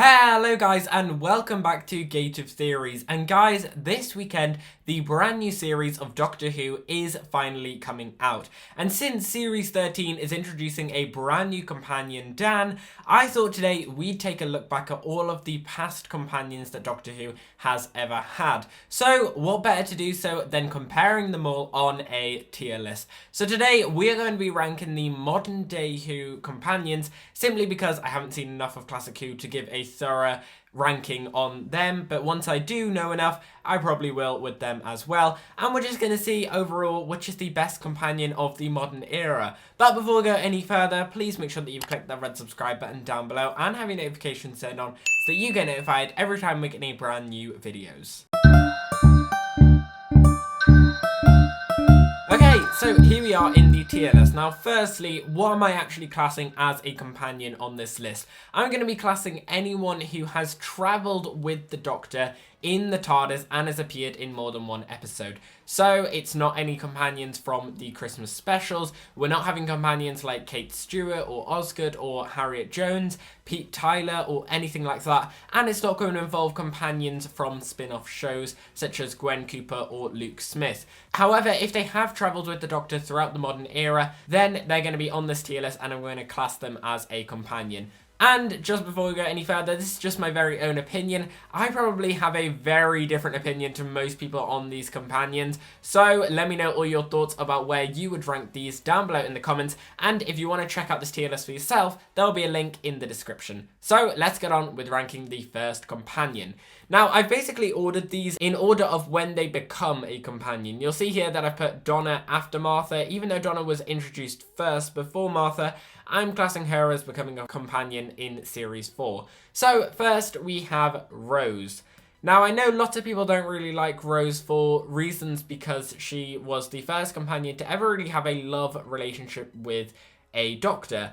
Hello guys and welcome back to Gate of Theories, and guys, this weekend the brand new series of Doctor Who is finally coming out, and since series 13 is introducing a brand new companion, Dan, I thought today we'd take a look back at all of the past companions that Doctor Who has ever had. So what better to do so than comparing them all on a tier list. So today we're going to be ranking the modern day Who companions, simply because I haven't seen enough of Classic Who to give a thorough ranking on them, but once I do know enough, I probably will with them as well, and we're just going to see overall which is the best companion of the modern era. But before we go any further, please make sure that you've clicked that red subscribe button down below and have your notifications turned on so that you get notified every time we get any brand new videos. Okay, so here we are in the tier list. Now, firstly, what am I actually classing as a companion on this list? I'm going to be classing anyone who has travelled with the Doctor in the TARDIS and has appeared in more than one episode. So it's not any companions from the Christmas specials. We're not having companions like Kate Stewart or Osgood or Harriet Jones, Pete Tyler or anything like that. And it's not going to involve companions from spin-off shows such as Gwen Cooper or Luke Smith. However, if they have travelled with the Doctor throughout the modern era, then they're going to be on this tier list and I'm going to class them as a companion. And just before we go any further, this is just my very own opinion. I probably have a very different opinion to most people on these companions. So let me know all your thoughts about where you would rank these down below in the comments. And if you want to check out this tier list for yourself, there'll be a link in the description. So let's get on with ranking the first companion. Now, I've basically ordered these in order of when they become a companion. You'll see here that I've put Donna after Martha. Even though Donna was introduced first before Martha, I'm classing her as becoming a companion in series 4. So first we have Rose. Now, I know lots of people don't really like Rose for reasons because she was the first companion to ever really have a love relationship with a Doctor,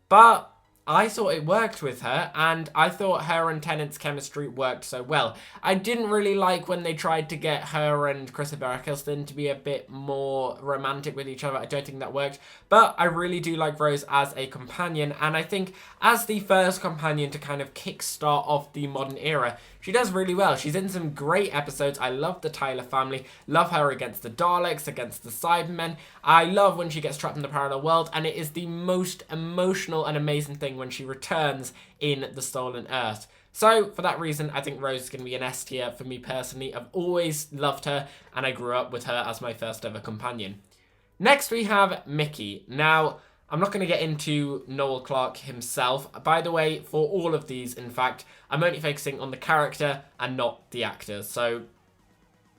but I thought it worked with her, and I thought her and Tennant's chemistry worked so well. I didn't really like when they tried to get her and Christopher Eccleston to be a bit more romantic with each other. I don't think that worked, but I really do like Rose as a companion, and I think as the first companion to kind of kickstart off the modern era, she does really well. She's in some great episodes. I love the Tyler family, love her against the Daleks, against the Cybermen. I love when she gets trapped in the parallel world, and it is the most emotional and amazing thing when she returns in the Stolen Earth. So for that reason, I think Rose is going to be an S tier for me personally. I've always loved her, and I grew up with her as my first ever companion. Next we have Mickey. Now, I'm not going to get into Noel Clarke himself. By the way, for all of these, in fact, I'm only focusing on the character and not the actor. So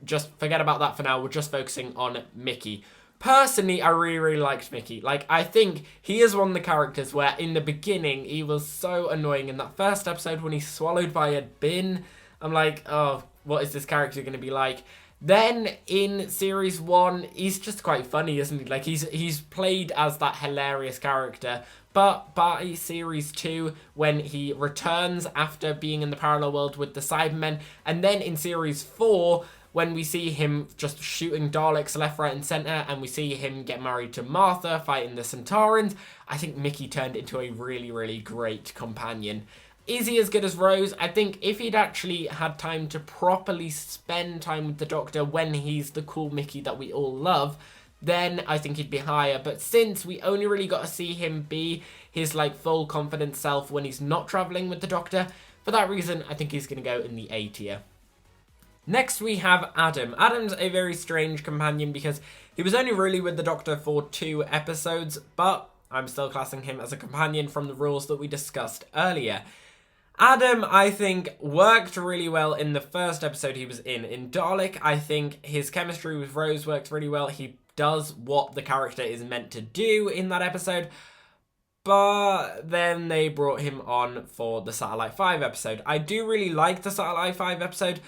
just forget about that for now. We're just focusing on Mickey. Personally, I really liked Mickey. Like, I think he is one of the characters where in the beginning, he was so annoying. In that first episode when he's swallowed by a bin, I'm like, oh, what is this character going to be like? Then in series 1, he's just quite funny, isn't he? Like, he's played as that hilarious character. But by series 2, when he returns after being in the parallel world with the Cybermen, and then in series 4, when we see him just shooting Daleks left, right, and centre, and we see him get married to Martha, fighting the Centaurans, I think Mickey turned into a really, really great companion. Is he as good as Rose? I think if he'd actually had time to properly spend time with the Doctor when he's the cool Mickey that we all love, then I think he'd be higher. But since we only really got to see him be his like full confident self when he's not travelling with the Doctor, for that reason, I think he's going to go in the A tier. Next we have Adam. Adam's a very strange companion because he was only really with the Doctor for 2 episodes, but I'm still classing him as a companion from the rules that we discussed earlier. Adam, I think, worked really well in the first episode he was in. In Dalek, I think his chemistry with Rose worked really well. He does what the character is meant to do in that episode. But then they brought him on for the Satellite 5 episode. I do really like the Satellite 5 episode,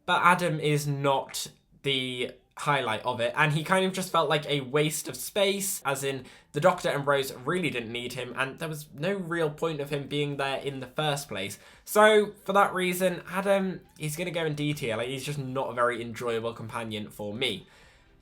but Adam is not the highlight of it, and he kind of just felt like a waste of space, as in the Doctor and Rose really didn't need him, and there was no real point of him being there in the first place. So for that reason, Adam, he's going to go in D tier. Like, he's just not a very enjoyable companion for me.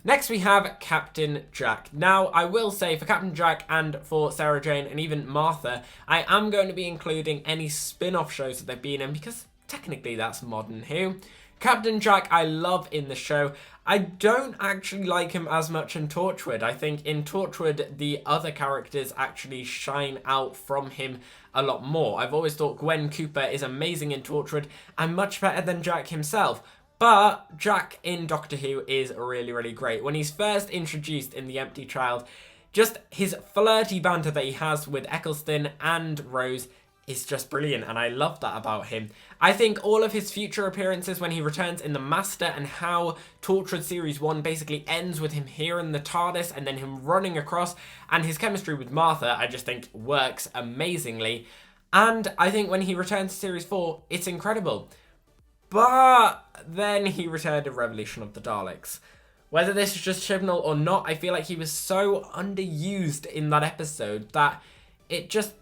Next we have Captain Jack. Now, I will say for Captain Jack and for Sarah Jane and even Martha, I am going to be including any spin-off shows that they've been in because technically that's Modern Who. Captain Jack I love in the show. I don't actually like him as much in Torchwood. I think in Torchwood the other characters actually shine out from him a lot more. I've always thought Gwen Cooper is amazing in Torchwood and much better than Jack himself. But Jack in Doctor Who is really, really great. When he's first introduced in The Empty Child, just his flirty banter that he has with Eccleston and Rose is just brilliant, and I love that about him. I think all of his future appearances when he returns in The Master and how Torchwood Series 1 basically ends with him here in the TARDIS and then him running across, and his chemistry with Martha I just think works amazingly. And I think when he returns to Series 4, it's incredible. But then he returned in Revolution of the Daleks. Whether this is just Chibnall or not, I feel like he was so underused in that episode that it just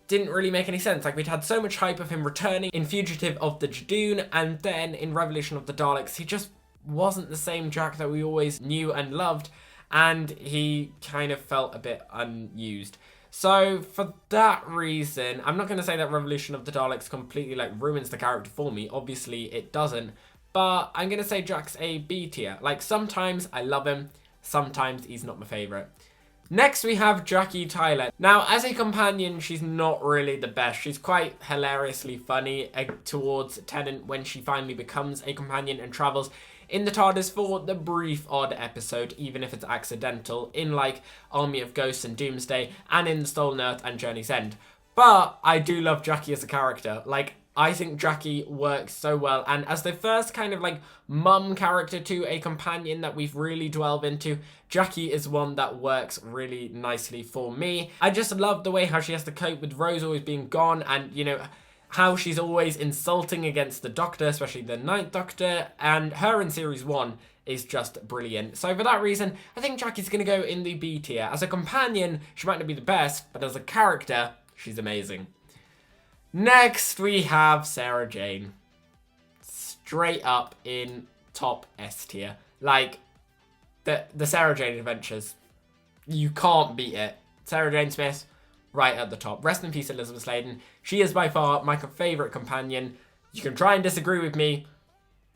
didn't really make any sense. Like, we'd had so much hype of him returning in Fugitive of the Jadoon, and then in Revolution of the Daleks, he just wasn't the same Jack that we always knew and loved, and he kind of felt a bit unused. So for that reason, I'm not going to say that Revolution of the Daleks completely like ruins the character for me. Obviously it doesn't. But I'm going to say Jack's a B tier. Like, sometimes I love him, sometimes he's not my favourite. Next we have Jackie Tyler. Now, as a companion, she's not really the best. She's quite hilariously funny towards Tennant when she finally becomes a companion and travels in the TARDIS for the brief odd episode, even if it's accidental, in like Army of Ghosts and Doomsday, and in Stolen Earth and Journey's End. But I do love Jackie as a character. Like, I think Jackie works so well, and as the first kind of like mum character to a companion that we've really delved into, Jackie is one that works really nicely for me. I just love the way how she has to cope with Rose always being gone, and you know, how she's always insulting against the Doctor, especially the Ninth Doctor, and her in Series 1 is just brilliant. So for that reason, I think Jackie's going to go in the B tier. As a companion, she might not be the best, but as a character, she's amazing. Next, we have Sarah Jane. Straight up in top S tier. Like, the Sarah Jane adventures, you can't beat it. Sarah Jane Smith, right at the top. Rest in peace, Elizabeth Sladen. She is by far my favourite companion. You can try and disagree with me.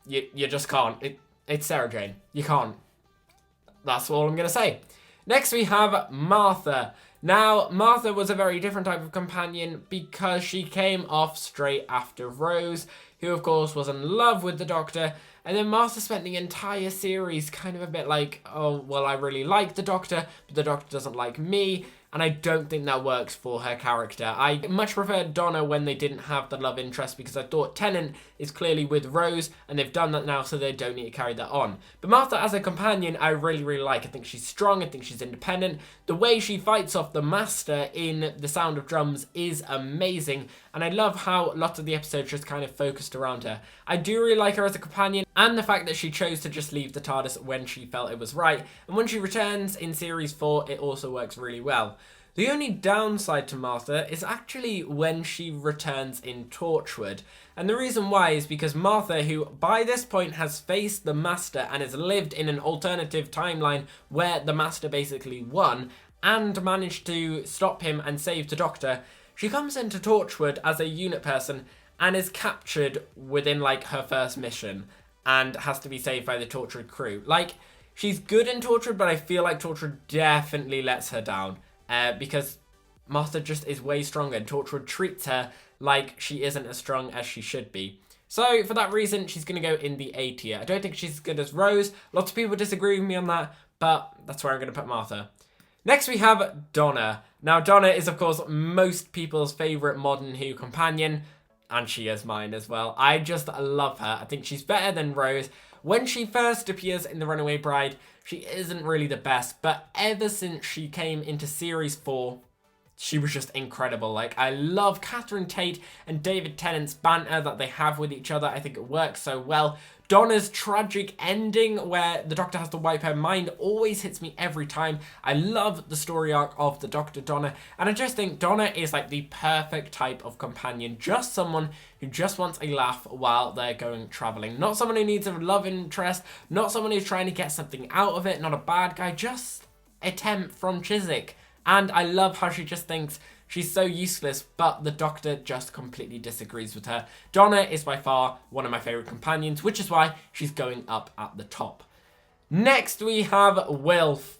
You just can't. It's Sarah Jane. You can't. That's all I'm going to say. Next we have Martha. Now, Martha was a very different type of companion because she came off straight after Rose, who of course was in love with the Doctor. And then Martha spent the entire series kind of a bit like, oh, well, I really like the Doctor, but the Doctor doesn't like me. And I don't think that works for her character. I much preferred Donna when they didn't have the love interest because I thought Tennant is clearly with Rose and they've done that now, so they don't need to carry that on. But Martha as a companion, I really, really like. I think she's strong. I think she's independent. The way she fights off the Master in The Sound of Drums is amazing. And I love how lots of the episodes just kind of focused around her. I do really like her as a companion, and the fact that she chose to just leave the TARDIS when she felt it was right. And when she returns in Series 4, it also works really well. The only downside to Martha is actually when she returns in Torchwood. And the reason why is because Martha, who by this point has faced the Master and has lived in an alternative timeline where the Master basically won and managed to stop him and save the Doctor, she comes into Torchwood as a unit person and is captured within like her first mission and has to be saved by the Torchwood crew. Like, she's good in Torchwood, but I feel like Torchwood definitely lets her down. Because Martha just is way stronger and Torchwood treats her like she isn't as strong as she should be. So for that reason, she's going to go in the A tier. I don't think she's as good as Rose. Lots of people disagree with me on that, but that's where I'm going to put Martha. Next we have Donna. Now Donna is of course most people's favourite Modern Who companion, and she is mine as well. I just love her. I think she's better than Rose. When she first appears in The Runaway Bride, she isn't really the best, but ever since she came into Series 4, she was just incredible. Like, I love Catherine Tate and David Tennant's banter that they have with each other. I think it works so well. Donna's tragic ending where the Doctor has to wipe her mind always hits me every time. I love the story arc of the Doctor Donna, and I just think Donna is like the perfect type of companion. Just someone who just wants a laugh while they're going traveling. Not someone who needs a love interest, not someone who's trying to get something out of it, not a bad guy, just a temp from Chiswick. And I love how she just thinks she's so useless, but the Doctor just completely disagrees with her. Donna is by far one of my favourite companions, which is why she's going up at the top. Next we have Wilf.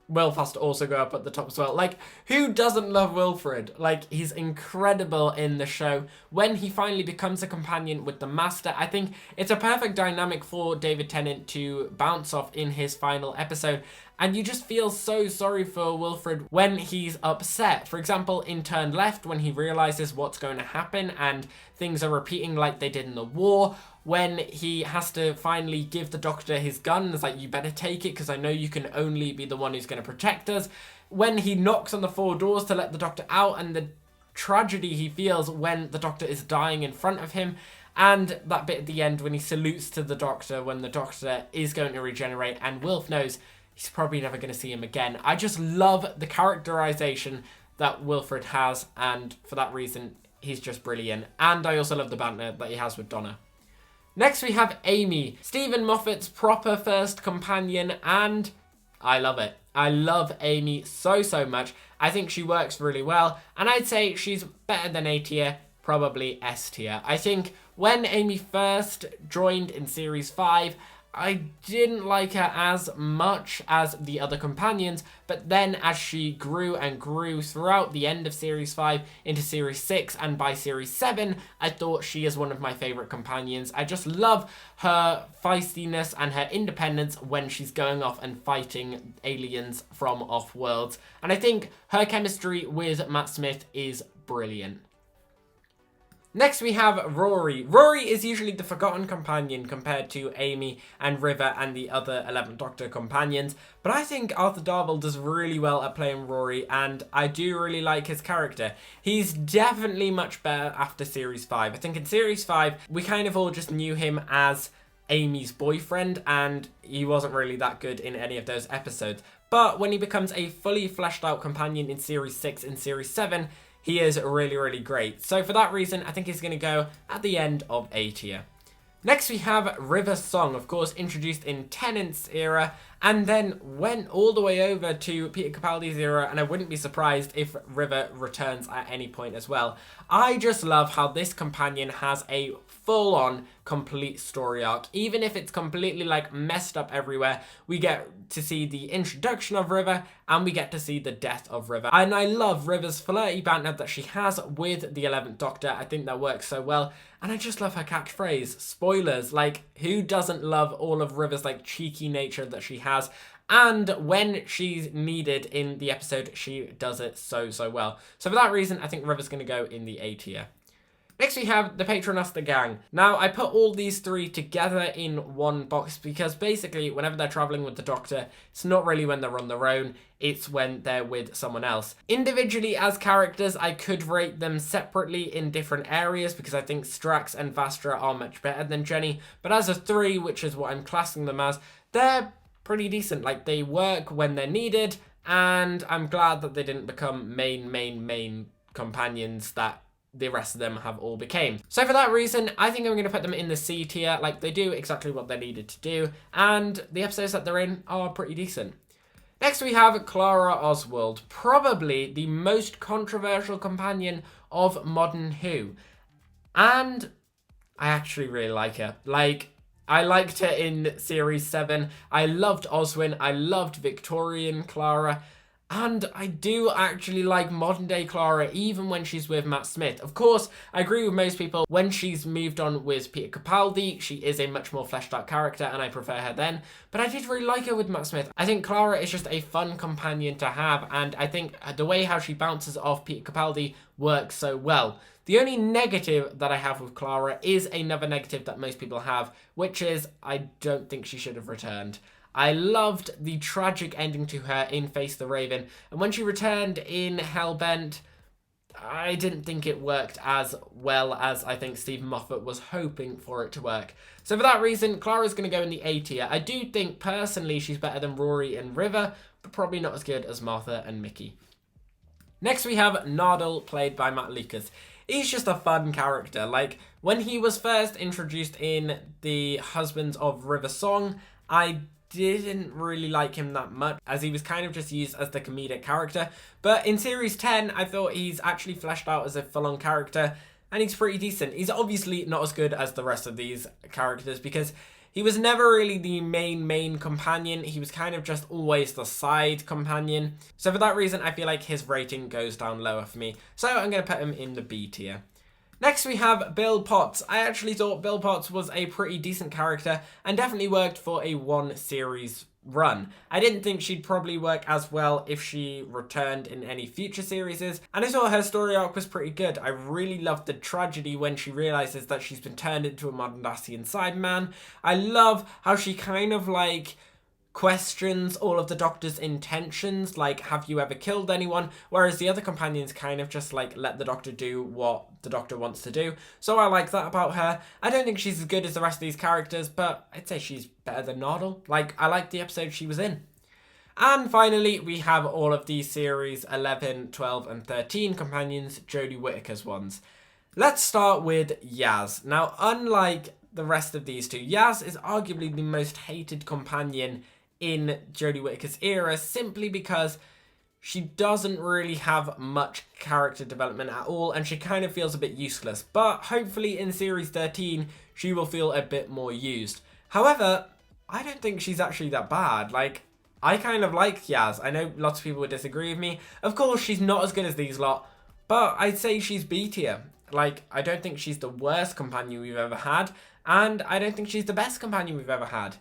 Wilf has to also go up at the top as well. Like, who doesn't love Wilfred? Like, he's incredible in the show. When he finally becomes a companion with the Master, I think it's a perfect dynamic for David Tennant to bounce off in his final episode. And you just feel so sorry for Wilfred when he's upset. For example, in Turn Left, when he realizes what's going to happen and things are repeating like they did in the war, when he has to finally give the Doctor his gun, it's like, you better take it because I know you can only be the one who's going to protect us. When he knocks on the 4 doors to let the Doctor out and the tragedy he feels when the Doctor is dying in front of him. And that bit at the end when he salutes to the Doctor when the Doctor is going to regenerate and Wilf knows he's probably never going to see him again. I just love the characterization that Wilfred has, and for that reason, he's just brilliant. And I also love the banter that he has with Donna. Next we have Amy, Stephen Moffat's proper first companion, and I love it. I love Amy so much. I think she works really well, and I'd say she's better than A tier, probably S tier. I think when Amy first joined in Series 5, I didn't like her as much as the other companions, but then as she grew and grew throughout the end of Series 5 into Series 6 and by Series 7, I thought she is one of my favourite companions. I just love her feistiness and her independence when she's going off and fighting aliens from off-worlds. And I think her chemistry with Matt Smith is brilliant. Next we have Rory. Rory is usually the forgotten companion compared to Amy and River and the other 11th Doctor companions, but I think Arthur Darvill does really well at playing Rory, and I do really like his character. He's definitely much better after Series 5. I think in Series 5, we kind of all just knew him as Amy's boyfriend, and he wasn't really that good in any of those episodes. But when he becomes a fully fleshed out companion in Series 6 and Series 7, he is really great. So for that reason, I think he's going to go at the end of A tier. Next we have River Song, of course introduced in Tennant's era, and then went all the way over to Peter Capaldi's era, and I wouldn't be surprised if River returns at any point as well. I just love how this companion has a full-on complete story arc. Even if it's completely like messed up everywhere, we get to see the introduction of River and we get to see the death of River. And I love River's flirty banter that she has with the 11th Doctor. I think that works so well. And I just love her catchphrase, spoilers. Like, who doesn't love all of River's like cheeky nature that she has? And when she's needed in the episode, she does it so well. So for that reason, I think River's going to go in the A tier. Next we have the Paternoster Gang. Now, I put all these three together in one box because basically whenever they're traveling with the Doctor, it's not really when they're on their own, it's when they're with someone else. Individually as characters, I could rate them separately in different areas because I think Strax and Vastra are much better than Jenny, but as a three, which is what I'm classing them as, they're pretty decent. Like, they work when they're needed, and I'm glad that they didn't become main companions that the rest of them have all became. So for that reason, I think I'm going to put them in the C tier. Like, they do exactly what they needed to do, and the episodes that they're in are pretty decent. Next we have Clara Oswald, probably the most controversial companion of modern Who. And I actually really like her. Like, I liked her in Series 7. I loved Oswin. I loved Victorian Clara. And I do actually like modern day Clara, even when she's with Matt Smith. Of course, I agree with most people. When she's moved on with Peter Capaldi, she is a much more fleshed out character, and I prefer her then. But I did really like her with Matt Smith. I think Clara is just a fun companion to have, and I think the way how she bounces off Peter Capaldi works so well. The only negative that I have with Clara is another negative that most people have, which is I don't think she should have returned. I loved the tragic ending to her in Face the Raven, and when she returned in Hellbent, I didn't think it worked as well as I think Stephen Moffat was hoping for it to work. So for that reason, Clara's going to go in the A tier. I do think personally she's better than Rory and River, but probably not as good as Martha and Mickey. Next we have Nardole, played by Matt Lucas. He's just a fun character. Like, when he was first introduced in the Husbands of River song, I didn't really like him that much, as he was kind of just used as the comedic character. But in Series 10, I thought he's actually fleshed out as a full-on character, and he's pretty decent. He's obviously not as good as the rest of these characters, because he was never really the main companion. He was kind of just always the side companion. So for that reason, I feel like his rating goes down lower for me. So I'm going to put him in the B tier. Next we have Bill Potts. I actually thought Bill Potts was a pretty decent character and definitely worked for a one series run. I didn't think she'd probably work as well if she returned in any future series, and I thought her story arc was pretty good. I really loved the tragedy when she realizes that she's been turned into a Mondasian Sideman. I love how she kind of like questions all of the Doctor's intentions, like, have you ever killed anyone? Whereas the other companions kind of just like let the Doctor do what the Doctor wants to do. So I like that about her. I don't think she's as good as the rest of these characters, but I'd say she's better than Nardole. Like, I like the episode she was in. And finally, we have all of the series 11, 12 and 13 companions, Jodie Whittaker's ones. Let's start with Yaz. Now, unlike the rest of these two, Yaz is arguably the most hated companion in Jodie Whittaker's era, simply because she doesn't really have much character development at all, and she kind of feels a bit useless. But hopefully in Series 13, she will feel a bit more used. However, I don't think she's actually that bad. Like, I kind of like Yaz. I know lots of people would disagree with me. Of course, she's not as good as these lot, but I'd say she's B tier. Like, I don't think she's the worst companion we've ever had, and I don't think she's the best companion we've ever had.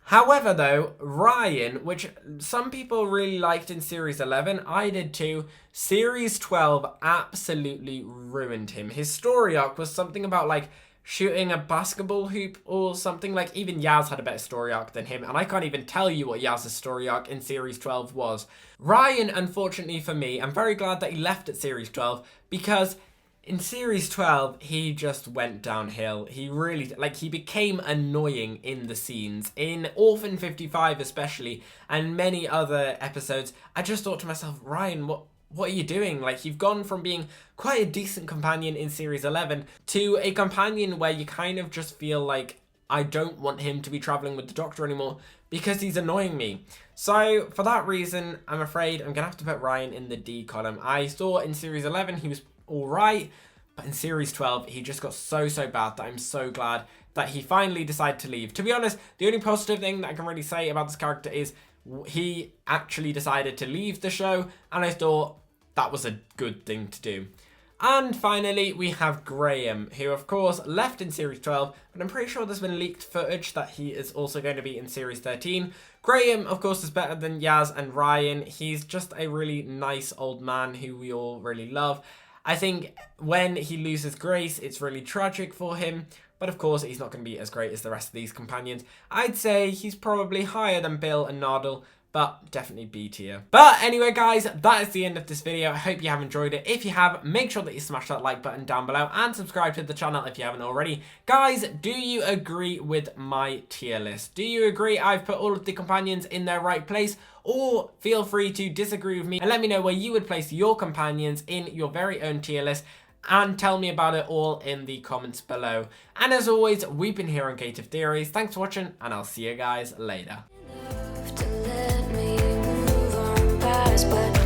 However though, Ryan, which some people really liked in Series 11, I did too, Series 12 absolutely ruined him. His story arc was something about like shooting a basketball hoop or something. Like, even Yaz had a better story arc than him, and I can't even tell you what Yaz's story arc in Series 12 was. Ryan, unfortunately for me, I'm very glad that he left at Series 12, because in Series 12, he just went downhill. He really, like, he became annoying in the scenes. In Orphan 55 especially, and many other episodes, I just thought to myself, Ryan, what are you doing? Like, you've gone from being quite a decent companion in Series 11 to a companion where you kind of just feel like, I don't want him to be traveling with the Doctor anymore because he's annoying me. So for that reason, I'm afraid I'm going to have to put Ryan in the D column. I thought in Series 11 he was alright, but in Series 12 he just got so bad that I'm so glad that he finally decided to leave. To be honest, the only positive thing that I can really say about this character is he actually decided to leave the show, and I thought that was a good thing to do. And finally, we have Graham, who of course left in Series 12, but I'm pretty sure there's been leaked footage that he is also going to be in Series 13. Graham, of course, is better than Yaz and Ryan. He's just a really nice old man who we all really love. I think when he loses Grace, it's really tragic for him, but of course he's not going to be as great as the rest of these companions. I'd say he's probably higher than Bill and Nardole, but definitely B tier. But anyway, guys, that is the end of this video. I hope you have enjoyed it. If you have, make sure that you smash that like button down below and subscribe to the channel if you haven't already. Guys, do you agree with my tier list? Do you agree I've put all of the companions in their right place? Or feel free to disagree with me and let me know where you would place your companions in your very own tier list, and tell me about it all in the comments below. And as always, we've been here on Creative Theories. Thanks for watching, and I'll see you guys later. But